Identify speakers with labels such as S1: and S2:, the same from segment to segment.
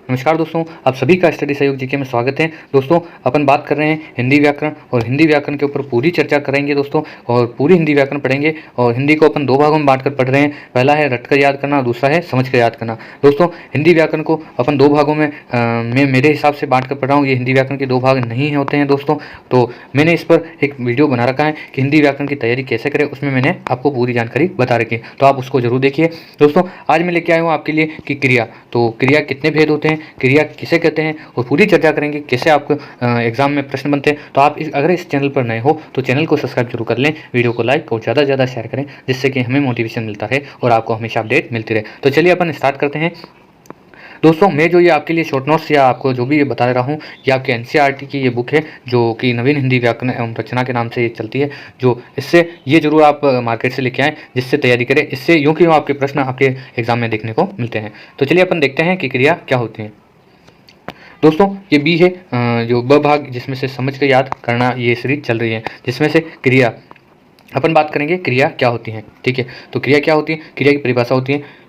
S1: नमस्कार दोस्तों, आप सभी का स्टडी सहयोग जीके में स्वागत है। दोस्तों, अपन बात कर रहे हैं हिंदी व्याकरण और हिंदी व्याकरण के ऊपर पूरी चर्चा करेंगे दोस्तों। और पूरी हिंदी व्याकरण पढ़ेंगे और हिंदी को अपन दो भागों में बांट कर पढ़ रहे हैं। पहला है रट कर याद करना, दूसरा है समझ कर याद करना। दोस्तों, हिंदी व्याकरण को अपन दो भागों में मैं मेरे हिसाब से बांट कर पढ़ रहा हूँ। ये हिंदी व्याकरण के दो भाग नहीं होते हैं दोस्तों। तो मैंने इस पर एक वीडियो बना रखा है कि हिंदी व्याकरण की तैयारी कैसे करें, उसमें मैंने आपको पूरी जानकारी बता रखी है, तो आप उसको जरूर देखिए। दोस्तों, आज मैं लेके आया हूँ आपके लिए कि क्रिया, तो क्रिया कितने भेद होते हैं, क्रिया किसे कहते हैं, और पूरी चर्चा करेंगे कैसे आपको एग्जाम में प्रश्न बनते हैं। तो आप अगर इस चैनल पर नए हो तो चैनल को सब्सक्राइब जरूर कर लें, वीडियो को लाइक और ज़्यादा से ज़्यादा शेयर करें, जिससे कि हमें मोटिवेशन मिलता रहे और आपको हमेशा अपडेट मिलती रहे। तो चलिए अपन स्टार्ट करते हैं। दोस्तों, मैं जो ये आपके लिए शॉर्ट नोट्स या आपको जो भी ये बता रहा हूँ, ये आपके एनसीईआरटी की ये बुक है, जो कि नवीन हिंदी व्याकरण एवं रचना के नाम से ये चलती है। जो इससे ये जरूर आप मार्केट से लेके आएँ, जिससे तैयारी करें। इससे यूँ कि आपके प्रश्न आपके एग्जाम में देखने को मिलते हैं। तो चलिए अपन देखते हैं कि क्रिया क्या होती है। दोस्तों, ये बी है जो ब भाग, जिसमें से समझ कर याद करना ये सीरीज चल रही है, जिसमें से क्रिया अपन बात करेंगे। क्रिया क्या होती है, ठीक है। तो क्रिया क्या होती है, क्रिया की परिभाषा होती है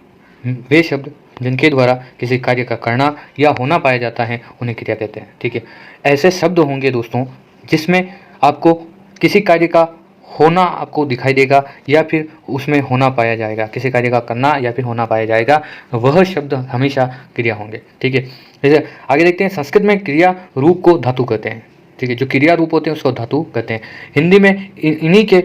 S1: वे शब्द जिनके द्वारा किसी कार्य का करना या होना पाया जाता है, उन्हें क्रिया कहते हैं, ठीक है। ऐसे शब्द होंगे दोस्तों जिसमें आपको किसी कार्य का होना आपको दिखाई देगा या फिर उसमें होना पाया जाएगा, किसी कार्य का करना या फिर होना पाया जाएगा, वह शब्द हमेशा क्रिया होंगे, ठीक है। जैसे आगे देखते हैं, संस्कृत में क्रिया रूप को धातु कहते हैं, ठीक है। जो क्रिया रूप होते हैं उसको धातु कहते हैं। हिंदी में इन्हीं के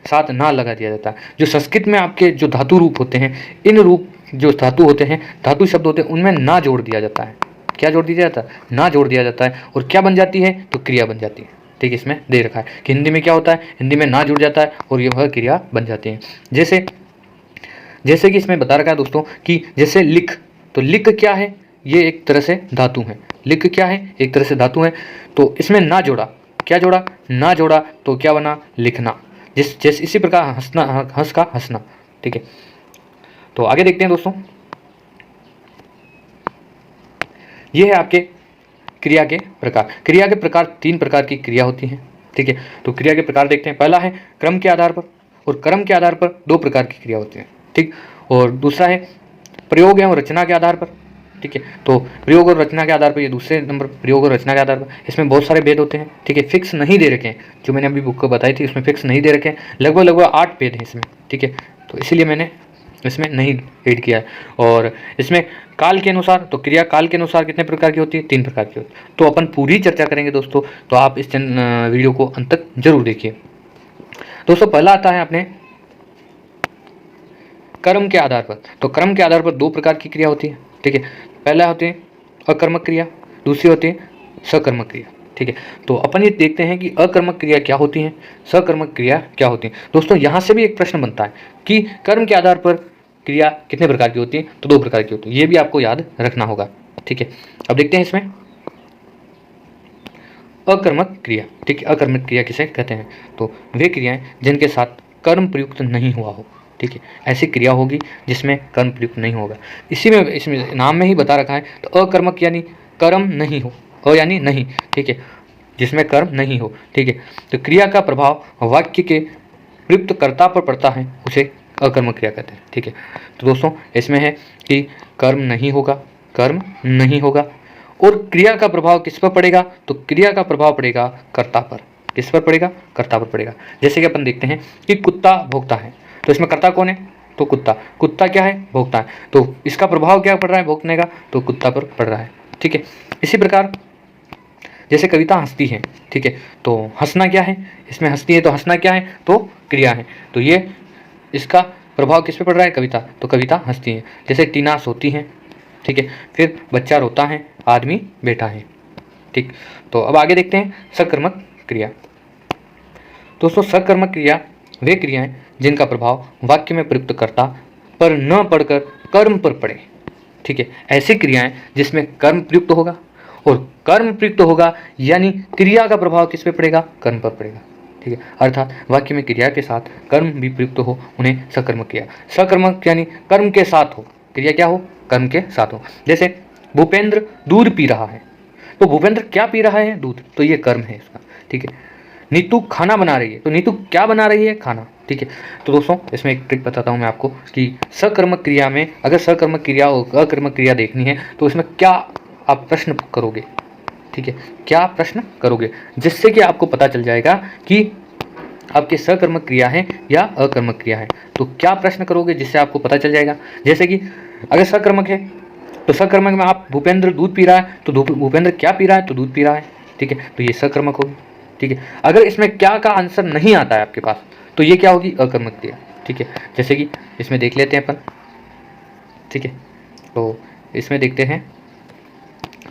S1: साथ ना लगा दिया जाता है। जो संस्कृत में आपके जो धातु रूप होते हैं, इन रूप जो धातु होते हैं, धातु शब्द होते हैं, उनमें ना जोड़ दिया जाता है। क्या जोड़ दिया जाता है? ना जोड़ दिया जाता है। और क्या बन जाती है? तो क्रिया बन जाती है, ठीक है। इसमें दे रखा है कि हिंदी में क्या होता है, हिंदी में ना जुड़ जाता है और ये वह क्रिया बन जाती है। जैसे कि इसमें बता रखा है दोस्तों कि जैसे लिख, तो लिख क्या है, ये एक तरह से धातु है। लिख क्या है, एक तरह से धातु है। तो इसमें ना जोड़ा, क्या जोड़ा? ना जोड़ा, तो क्या बना? लिखना। जैसे इसी प्रकार हंसना, हंस का हंसना, ठीक है। तो आगे देखते हैं दोस्तों, ये है आपके क्रिया के प्रकार। क्रिया के प्रकार, तीन प्रकार की क्रिया होती हैं, ठीक है। तो क्रिया के प्रकार देखते हैं। पहला है क्रम के आधार पर, और क्रम के आधार पर दो प्रकार की क्रिया होती है, ठीक। और दूसरा है प्रयोग एवं रचना के आधार पर, ठीक है। तो प्रयोग और रचना के आधार पर, ये दूसरे नंबर प्रयोग और रचना के आधार पर। इसमें बहुत सारे भेद होते हैं, ठीक है। फिक्स नहीं दे रखे हैं, जो मैंने अभी बुक को बताई थी उसमें फिक्स नहीं दे रखे हैं। लगभग 8 भेद हैं इसमें, ठीक है। तो इसीलिए मैंने इसमें नहीं ऐड किया है। और इसमें काल के अनुसार, तो क्रिया काल के अनुसार कितने प्रकार की होती है? 3 प्रकार की होती है। तो अपन पूरी चर्चा करेंगे दोस्तों, तो आप इस वीडियो को अंत तक जरूर देखिए। दोस्तों, पहला आता है अपने कर्म के आधार पर। तो कर्म के आधार पर दो प्रकार की क्रिया होती है, ठीक है। पहला होती है अकर्मक क्रिया, दूसरी होती है सकर्मक क्रिया, ठीक है। तो अपन ये देखते हैं कि अकर्मक क्रिया क्या होती है, सकर्मक क्रिया क्या होती है। दोस्तों, यहाँ से भी एक प्रश्न बनता है कि कर्म के आधार पर क्रिया कितने प्रकार की होती है, तो 2 प्रकार की होती है। ये भी आपको याद रखना होगा, ठीक है। अब देखते हैं इसमें अकर्मक क्रिया, ठीक है। अकर्मक क्रिया किसे कहते हैं? तो वे क्रियाएं जिनके साथ कर्म प्रयुक्त नहीं हुआ हो, ठीक है। ऐसी क्रिया होगी जिसमें कर्म प्रयुक्त नहीं होगा। इसमें नाम में ही बता रखा है। तो अकर्मक यानी कर्म नहीं हो, अ यानी नहीं, ठीक है, जिसमें कर्म नहीं हो, ठीक है। तो क्रिया का प्रभाव वाक्य के प्रयुक्त कर्ता पर पड़ता है, उसे अकर्मक क्रिया कहते हैं, ठीक है। तो दोस्तों, इसमें है कि कर्म नहीं होगा, कर्म नहीं होगा। और क्रिया का प्रभाव किस पर पड़ेगा? तो क्रिया का प्रभाव पड़ेगा कर्ता पर। किस पर पड़ेगा? कर्ता पर पड़ेगा। जैसे कि अपन देखते हैं कि कुत्ता भोगता है, तो इसमें कर्ता कौन है? तो कुत्ता। कुत्ता क्या है? भोगता है। तो इसका प्रभाव क्या पड़ रहा है भोगने का? तो कुत्ता पर पड़ रहा है, ठीक है। इसी प्रकार जैसे कविता हंसती है, ठीक है, तो हंसना क्या है? इसमें हंसती है, तो हंसना क्या है? तो क्रिया है। तो ये इसका प्रभाव किस पे पड़ रहा है? कविता। तो कविता हंसती है। जैसे टीना सोती है, ठीक है, फिर बच्चा रोता है, आदमी बैठा है, ठीक। तो अब आगे देखते हैं सकर्मक क्रिया। दोस्तों, सकर्मक क्रिया वे क्रियाएं जिनका प्रभाव वाक्य में प्रयुक्त कर्ता पर न पढ़कर कर्म पर पड़े, ठीक है। ऐसी क्रियाएं जिसमें कर्म प्रयुक्त होगा, और कर्म प्रयुक्त होगा यानी क्रिया का प्रभाव किस पे पड़ेगा? कर्म पर पड़ेगा, ठीक है। अर्थात वाक्य में क्रिया के साथ कर्म भी प्रयुक्त हो, उन्हें सकर्मक क्रिया। सकर्मक यानी कर्म के साथ हो, क्रिया क्या हो? कर्म के साथ हो। जैसे भूपेंद्र दूध पी रहा है, तो भूपेंद्र क्या पी रहा है? दूध। तो ये कर्म है इसका, ठीक है। नीतू खाना बना रही है, तो नीतू क्या बना रही है? खाना, ठीक है। तो दोस्तों, इसमें एक ट्रिक बताता हूँ मैं आपको कि सकर्मक क्रिया में अगर सकर्मक क्रिया और अकर्मक क्रिया देखनी है तो इसमें क्या आप प्रश्न करोगे, ठीक है, क्या प्रश्न करोगे, जिससे कि आपको पता चल जाएगा कि आपके सकर्मक क्रिया है या अकर्मक क्रिया है। तो क्या प्रश्न करोगे जिससे आपको पता चल जाएगा, जैसे कि अगर सकर्मक है तो सकर्मक में आप भूपेंद्र दूध पी रहा है तो भूपेंद्र क्या पी रहा है, तो दूध पी रहा है, ठीक है, तो ये सकर्मक होगी, ठीक है। अगर इसमें क्या का आंसर नहीं आता है आपके पास तो ये क्या होगी, अकर्मक क्रिया, ठीक है। जैसे कि इसमें देख लेते हैं अपन, ठीक है, तो इसमें देखते हैं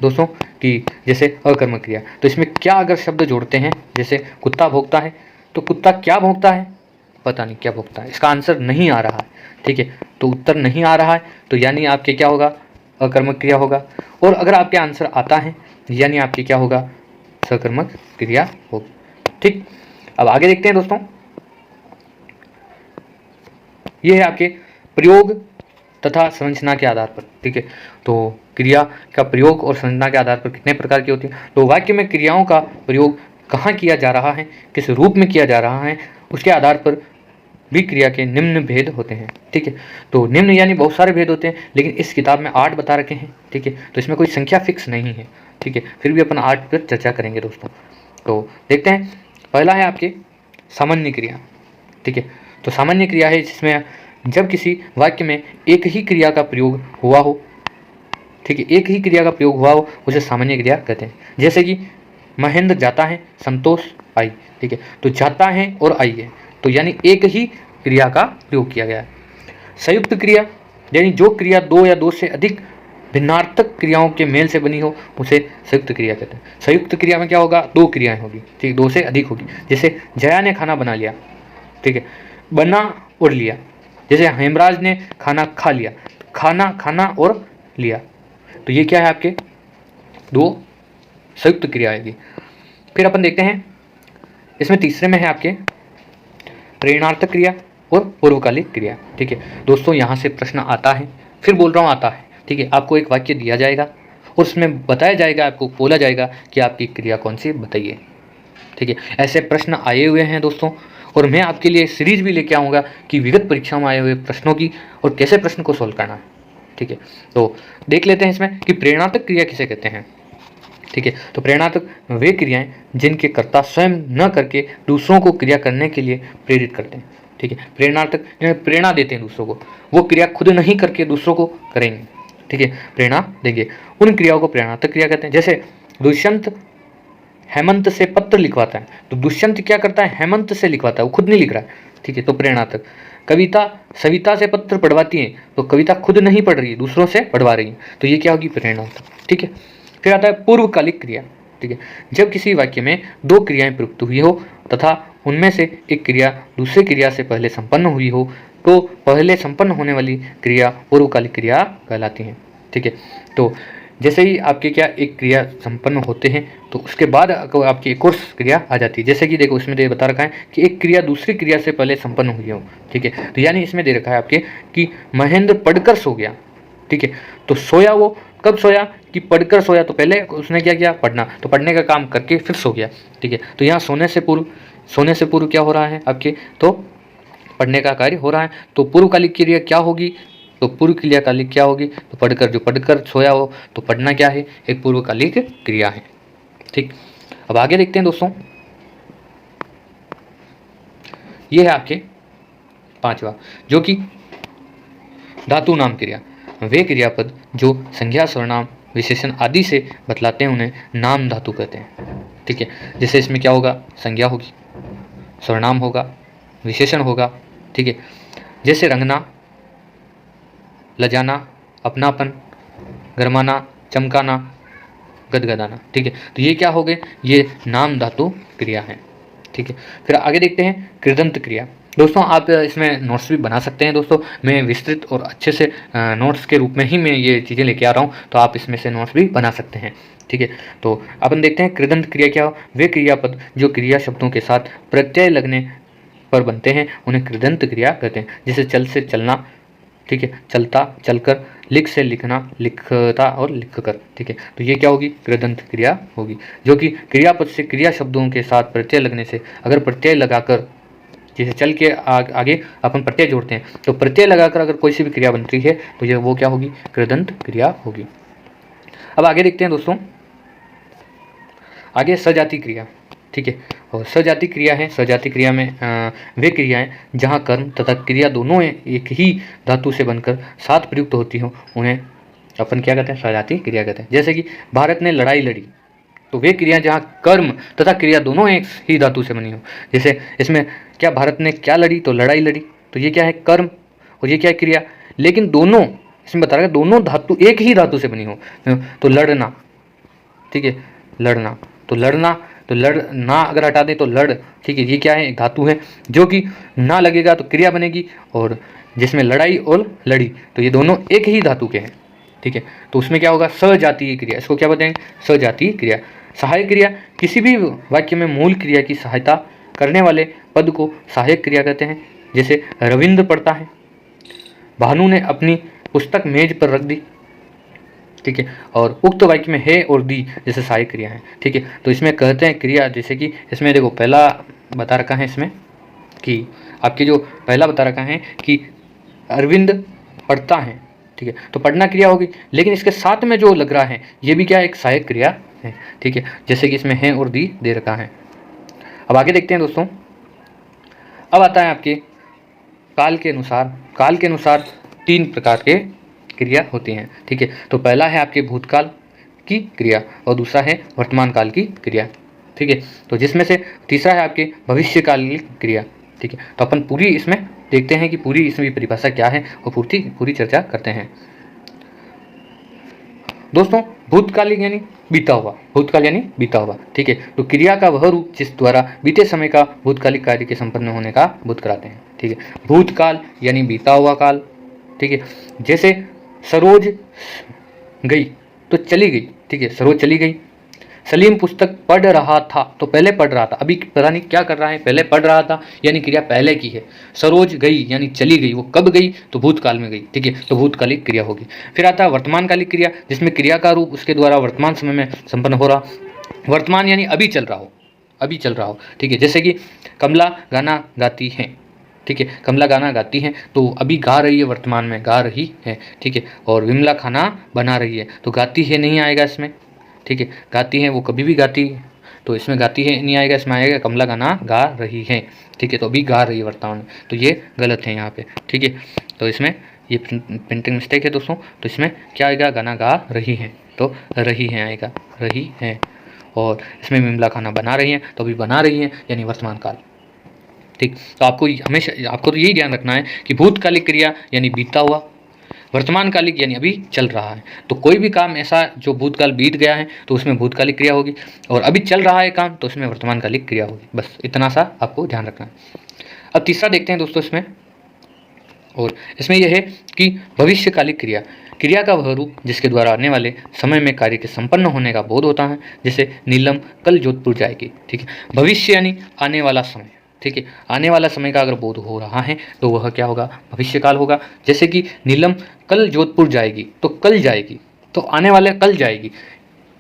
S1: दोस्तों कि जैसे अकर्मक क्रिया, तो इसमें क्या अगर शब्द जोड़ते हैं, जैसे कुत्ता भौंकता है तो कुत्ता क्या भौंकता है, पता नहीं क्या भौंकता है, इसका आंसर नहीं आ रहा है, ठीक है, तो उत्तर नहीं आ रहा है, तो यानी आपके क्या होगा, अकर्मक क्रिया होगा। और अगर आपके आंसर आता है यानी आपकी क्या होगा, सकर्मक क्रिया होगी, ठीक। अब आगे देखते हैं दोस्तों, ये है आपके प्रयोग तथा संरचना के आधार पर, ठीक है। तो क्रिया का प्रयोग और संरचना के आधार पर कितने प्रकार की होती है, तो वाक्य में क्रियाओं का प्रयोग कहाँ किया जा रहा है, किस रूप में किया जा रहा है, उसके आधार पर भी क्रिया के निम्न भेद होते हैं, ठीक है। तो निम्न यानी बहुत सारे भेद होते हैं, लेकिन इस किताब में 8 बता रखे हैं, ठीक है, तो इसमें कोई संख्या फिक्स नहीं है, ठीक है, फिर भी अपन 8 पर चर्चा करेंगे दोस्तों। तो देखते हैं, पहला है आपके सामान्य क्रिया, ठीक है। तो सामान्य क्रिया है जिसमें जब किसी वाक्य में एक ही क्रिया का प्रयोग हुआ हो, ठीक है, एक ही क्रिया का प्रयोग हुआ हो, उसे सामान्य क्रिया कहते हैं। जैसे कि महेंद्र जाता है, संतोष आई, ठीक है, तो जाता है और आई है, तो यानी एक ही क्रिया का प्रयोग किया गया है। संयुक्त क्रिया यानी जो क्रिया दो या दो से अधिक भिन्नार्थक क्रियाओं के मेल से बनी हो उसे संयुक्त क्रिया कहते हैं। संयुक्त क्रिया में क्या होगा, दो क्रियाएं होगी, ठीक, दो से अधिक होगी। जैसे जया ने खाना बना लिया, ठीक है, बना और लिया। जैसे हेमराज ने खाना खा लिया, खाना खाना और लिया, तो ये क्या है, आपके दो संयुक्त क्रिया आएगी। फिर अपन देखते हैं, इसमें तीसरे में है आपके प्रेरणार्थक क्रिया और पूर्वकालिक क्रिया, ठीक है। दोस्तों यहाँ से प्रश्न आता है, फिर बोल रहा हूँ आता है, ठीक है। आपको एक वाक्य दिया जाएगा और उसमें बताया जाएगा, आपको बोला जाएगा कि आपकी क्रिया कौन सी बताइए, ठीक है। ऐसे प्रश्न आए हुए हैं दोस्तों, और मैं आपके लिए सीरीज भी लेके आऊँगा कि विगत परीक्षा में आए हुए प्रश्नों की और कैसे प्रश्न को सोल्व करना है, ठीक है। तो देख लेते हैं इसमें कि प्रेरणात्मक क्रिया किसे कहते हैं, ठीक है। तो प्रेरणात्मक वे क्रियाएं जिनके कर्ता स्वयं न करके दूसरों को क्रिया करने के लिए प्रेरित करते हैं, ठीक है। प्रेरणात्मक प्रेरणा देते हैं दूसरों को, वो क्रिया खुद नहीं करके दूसरों को करेंगे, ठीक है, प्रेरणा देंगे, उन क्रियाओं को प्रेरणात्मक क्रिया कहते हैं। जैसे दुष्यंत हेमंत से पत्र लिखवाता है, तो दुष्यंत क्या करता है, हेमंत से लिखवाता है, वो खुद नहीं लिख रहा है, ठीक है, तो प्रेरणात्मक। कविता सविता से पत्र पढ़वाती है, तो कविता खुद नहीं पढ़ रही है, दूसरों से पढ़वा रही है, तो ये क्या होगी, प्रेरणात्मक, ठीक है। फिर आता है पूर्वकालिक क्रिया, ठीक है। जब किसी वाक्य में दो क्रियाएं प्रयुक्त हुई हो तथा उनमें से एक क्रिया दूसरी क्रिया से पहले संपन्न हुई हो, तो पहले संपन्न होने वाली क्रिया पूर्वकालिक क्रिया कहलाती है, ठीक है। तो जैसे ही आपके क्या एक क्रिया संपन्न होते हैं तो उसके बाद आपकी एक और क्रिया आ जाती है। जैसे कि देखो इसमें दे बता रखा है कि एक क्रिया दूसरी क्रिया से पहले संपन्न हुई हो, ठीक है, तो यानी इसमें दे रखा है आपके कि महेंद्र पढ़कर सो गया, ठीक है, तो सोया वो कब सोया, कि पढ़कर सोया, तो पहले उसने क्या किया, पढ़ना, तो पढ़ने का काम करके फिर सो गया, ठीक है। तो यहाँ सोने से पूर्व क्या हो रहा है आपके, तो पढ़ने का कार्य हो रहा है, तो पूर्वकालिक क्रिया क्या होगी, तो पूर्व क्रियाकालिक क्या होगी, तो पढ़कर, जो पढ़कर सोया हो, तो पढ़ना क्या है, एक पूर्वकालिक क्रिया है, ठीक। अब आगे देखते हैं दोस्तों, ये है आपके पांचवा, जो कि धातु नाम क्रिया। वे क्रियापद जो संज्ञा सर्वनाम विशेषण आदि से बतलाते हैं उन्हें नाम धातु कहते हैं, ठीक है। जैसे इसमें क्या होगा, संज्ञा होगी, सर्वनाम होगा, विशेषण होगा, ठीक है। जैसे रंगना, लजाना, अपनापन, गरमाना, चमकाना, गदगदाना, ठीक है। तो ये क्या हो गए, ये नाम धातु क्रिया है, ठीक है। फिर आगे देखते हैं कृदंत क्रिया। दोस्तों आप इसमें नोट्स भी बना सकते हैं दोस्तों, मैं विस्तृत और अच्छे से नोट्स के रूप में ही मैं ये चीज़ें लेके आ रहा हूँ, तो आप इसमें से नोट्स भी बना सकते हैं, ठीक है। तो अपन देखते हैं कृदंत क्रिया क्या हो, वे क्रियापद जो क्रिया शब्दों के साथ प्रत्यय लगने पर बनते हैं उन्हें कृदंत क्रिया कहते हैं। जैसे चल से चलना, ठीक है, चलता, चलकर, लिख से लिखना, लिखता और लिखकर, ठीक है, तो ये क्या होगी, कृदंत क्रिया होगी, जो कि क्रियापद से क्रिया शब्दों के साथ प्रत्यय लगने से, अगर प्रत्यय लगाकर, जैसे चल के आगे अपन प्रत्यय जोड़ते हैं, तो प्रत्यय लगाकर अगर कोई सी भी क्रिया बनती है तो ये वो क्या होगी, कृदंत क्रिया होगी। अब आगे देखते हैं दोस्तों, आगे सजातीय क्रिया, ठीक है। और सजातीय क्रिया है, सजातीय क्रिया में वे क्रियाएं जहां कर्म तथा क्रिया दोनों एक ही धातु से बनकर साथ प्रयुक्त होती हो उन्हें अपन क्या कहते हैं, सजातीय क्रिया कहते हैं। जैसे कि भारत ने लड़ाई लड़ी, तो वे क्रिया जहाँ कर्म तथा क्रिया दोनों एक ही धातु से बनी हो। जैसे इसमें क्या भारत ने क्या लड़ी, तो लड़ाई लड़ी, तो ये क्या है, कर्म, और ये क्या है, क्रिया। लेकिन दोनों इसमें बता रहा है दोनों धातु एक ही धातु से बनी हो, तो लड़ना, ठीक है, लड़ना, तो लड़ना, तो लड़ना अगर हटा दें तो लड़, ठीक है, ये क्या है, एक धातु है जो कि ना लगेगा तो क्रिया बनेगी, और जिसमें लड़ाई और लड़ी, तो ये दोनों एक ही धातु के हैं, ठीक है। तो उसमें क्या होगा, सजातीय क्रिया, इसको क्या बताएंगे, सजातीय क्रिया। सहायक क्रिया, किसी भी वाक्य में मूल क्रिया की सहायता करने वाले पद को सहायक क्रिया कहते हैं। जैसे रविंद्र पढ़ता है, भानु ने अपनी पुस्तक मेज पर रख दी, ठीक है। और उक्त वाक्य में है और दी जैसे सहायक क्रिया है, ठीक है। तो इसमें कहते हैं क्रिया, जैसे कि इसमें देखो पहला बता रखा है इसमें कि आपके जो पहला बता रखा है कि अरविंद पढ़ता है, ठीक है, तो पढ़ना क्रिया होगी, लेकिन इसके साथ में जो लग रहा है ये भी क्या है, एक सहायक क्रिया है, ठीक है, जैसे कि इसमें है और दी दे रखा है। अब आगे देखते हैं दोस्तों, अब आता है आपके काल के अनुसार। काल के अनुसार 3 प्रकार के क्रिया होती हैं, ठीक है। तो पहला है आपके भूतकाल की क्रिया और दूसरा है वर्तमान काल की क्रिया, ठीक है। तो जिसमें से तीसरा है आपके भविष्यकालीन क्रिया, ठीक है। तो अपन पूरी इसमें देखते हैं कि पूरी इसमें परिभाषा क्या है और पूरी चर्चा करते हैं दोस्तों। भूतकालिक यानी बीता हुआ, भूतकाल यानी बीता हुआ, ठीक है। तो क्रिया का वह रूप जिस द्वारा बीते समय का भूतकालिक कार्य के संपन्न होने का बोध कराते हैं, ठीक है। भूतकाल यानी बीता हुआ काल, ठीक है। जैसे सरोज गई तो चली गई, ठीक है, सरोज चली गई। सलीम पुस्तक पढ़ रहा था, तो पहले पढ़ रहा था, अभी पता नहीं क्या कर रहा है, पहले पढ़ रहा था, यानी क्रिया पहले की है। सरोज गई यानी चली गई, वो कब गई, तो भूतकाल में गई, ठीक है, तो भूतकालिक क्रिया होगी। फिर आता है वर्तमानकालिक क्रिया, जिसमें क्रिया का रूप उसके द्वारा वर्तमान समय में संपन्न हो रहा। वर्तमान यानी अभी चल रहा हो, अभी चल रहा हो, ठीक है। जैसे कि कमला गाना गाती है, ठीक है, कमला गाना गाती है, तो अभी गा रही है, वर्तमान में गा रही है, ठीक है। और विमला खाना बना रही है, तो गाती है नहीं आएगा इसमें, ठीक है, गाती है वो कभी भी गाती है, तो इसमें गाती है नहीं आएगा, इसमें आएगा कमला गाना गा रही है, ठीक है। तो अभी गा रही है वर्तमान में, तो ये गलत है यहाँ पे, ठीक है। तो इसमें ये प्रिंटिंग मिस्टेक है दोस्तों, तो इसमें क्या आएगा, गाना गा रही है, तो रही है आएगा, रही है। और इसमें विमला खाना बना रही है, तो अभी बना रही है यानी वर्तमान काल, ठीक। तो आपको हमेशा आपको तो यही ध्यान रखना है कि भूतकालिक क्रिया यानी बीता हुआ, वर्तमानकालिक यानी अभी चल रहा है। तो कोई भी काम ऐसा जो भूतकाल बीत गया है तो उसमें भूतकालिक क्रिया होगी, और अभी चल रहा है काम तो उसमें वर्तमानकालिक क्रिया होगी। बस इतना सा आपको ध्यान रखना है। अब तीसरा देखते हैं दोस्तों इसमें, और इसमें यह है कि भविष्यकालिक क्रिया, क्रिया का वह रूप जिसके द्वारा आने वाले समय में कार्य के संपन्न होने का बोध होता है। जैसे नीलम कल जोधपुर जाएगी, ठीक है, भविष्य यानी आने वाला समय, ठीक है, आने वाला समय का अगर बोध हो रहा है तो वह क्या होगा, भविष्यकाल होगा। जैसे कि नीलम कल जोधपुर जाएगी, तो कल जाएगी, तो आने वाले कल जाएगी,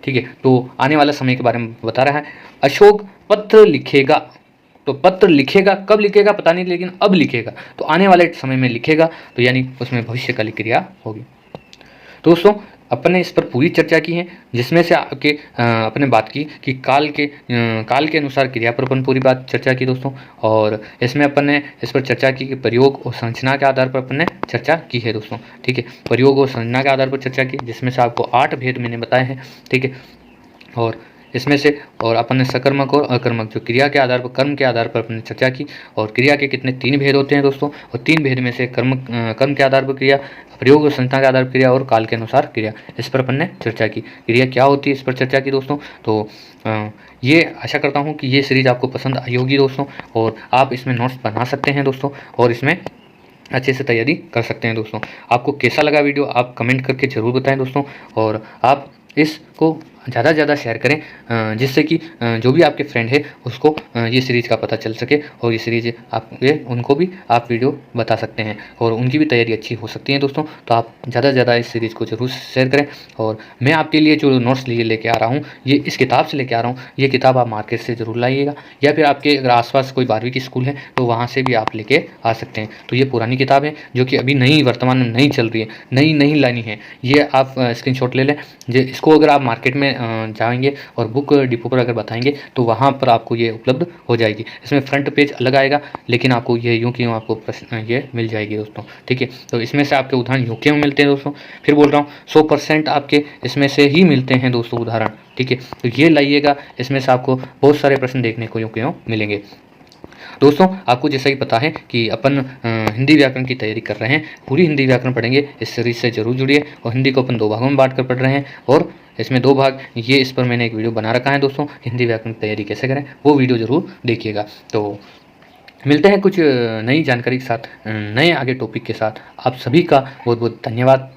S1: ठीक है, तो आने वाला समय के बारे में बता रहा है। अशोक पत्र लिखेगा, तो पत्र लिखेगा, कब लिखेगा पता नहीं, लेकिन अब लिखेगा, तो आने वाले समय में लिखेगा, तो यानी उसमें भविष्यकालिक क्रिया होगी। दोस्तों अपन ने इस पर पूरी चर्चा की है, जिसमें से आपके अपने बात की कि काल के अनुसार क्रिया पर अपन पूरी बात चर्चा की दोस्तों। और इसमें अपन ने इस पर चर्चा की कि प्रयोग और संरचना के आधार पर अपन ने चर्चा की है दोस्तों, ठीक है, प्रयोग और संरचना के आधार पर चर्चा की, जिसमें से आपको 8 भेद मैंने बताए हैं, ठीक है। और इसमें से और अपन ने सकर्मक और अकर्मक जो क्रिया के आधार पर, कर्म के आधार पर अपन ने चर्चा की। और क्रिया के कितने 3 भेद होते हैं दोस्तों, और 3 भेद में से कर्म के आधार पर क्रिया, प्रयोग और संरचना के आधार पर क्रिया, और काल के अनुसार क्रिया, इस पर अपन ने चर्चा की। क्रिया क्या होती है इस पर चर्चा की दोस्तों। तो ये आशा करता हूँ कि ये सीरीज़ आपको पसंद आई होगी दोस्तों, और आप इसमें नोट्स बना सकते हैं दोस्तों, और इसमें अच्छे से तैयारी कर सकते हैं दोस्तों। आपको कैसा लगा वीडियो आप कमेंट करके ज़रूर बताएं दोस्तों, और आप इसको इसको ज़्यादा से ज़्यादा शेयर करें, जिससे कि जो भी आपके फ्रेंड है उसको ये सीरीज़ का पता चल सके और ये सीरीज़ उनको भी आप वीडियो बता सकते हैं और उनकी भी तैयारी अच्छी हो सकती है दोस्तों। तो आप ज़्यादा से ज़्यादा इस सीरीज़ को ज़रूर शेयर करें। और मैं आपके लिए जो नोट्स लेके आ रहा हूँ, ये इस किताब से लेके आ रहा हूँ। ये किताब आप मार्केट से ज़रूर लाइएगा, या फिर आपके अगर आसपास कोई 12वीं की स्कूल है तो वहाँ से भी आप लेके आ सकते हैं। तो ये पुरानी किताब है जो कि अभी नई वर्तमान में नहीं चल रही है, नई नहीं लानी है। ये आप स्क्रीनशॉट ले लें। इसको अगर आप मार्केट में जाएंगे और बुक डिपो पर अगर बताएंगे तो वहाँ पर आपको ये उपलब्ध हो जाएगी। इसमें फ्रंट पेज अलग आएगा, लेकिन आपको ये यूँ कि यूँ आपको ये मिल जाएगी दोस्तों, ठीक है। तो इसमें से आपके उदाहरण यूँ क्यों मिलते हैं दोस्तों, फिर बोल रहा हूँ 100% आपके इसमें से ही मिलते हैं दोस्तों उदाहरण, ठीक है। तो ये लाइएगा, इसमें से आपको बहुत सारे प्रश्न देखने को यूँ क्यों मिलेंगे। दोस्तों आपको जैसा ही पता है कि अपन हिंदी व्याकरण की तैयारी कर रहे हैं, पूरी हिंदी व्याकरण पढ़ेंगे। इस सीरीज से जरूर जुड़िए। और हिंदी को अपन 2 भागों में बांट कर पढ़ रहे हैं, और इसमें 2 भाग ये इस पर मैंने एक वीडियो बना रखा है दोस्तों, हिंदी व्याकरण की तैयारी कैसे करें, वो वीडियो ज़रूर देखिएगा। तो मिलते हैं कुछ नई जानकारी के साथ, नए आगे टॉपिक के साथ। आप सभी का बहुत बहुत धन्यवाद।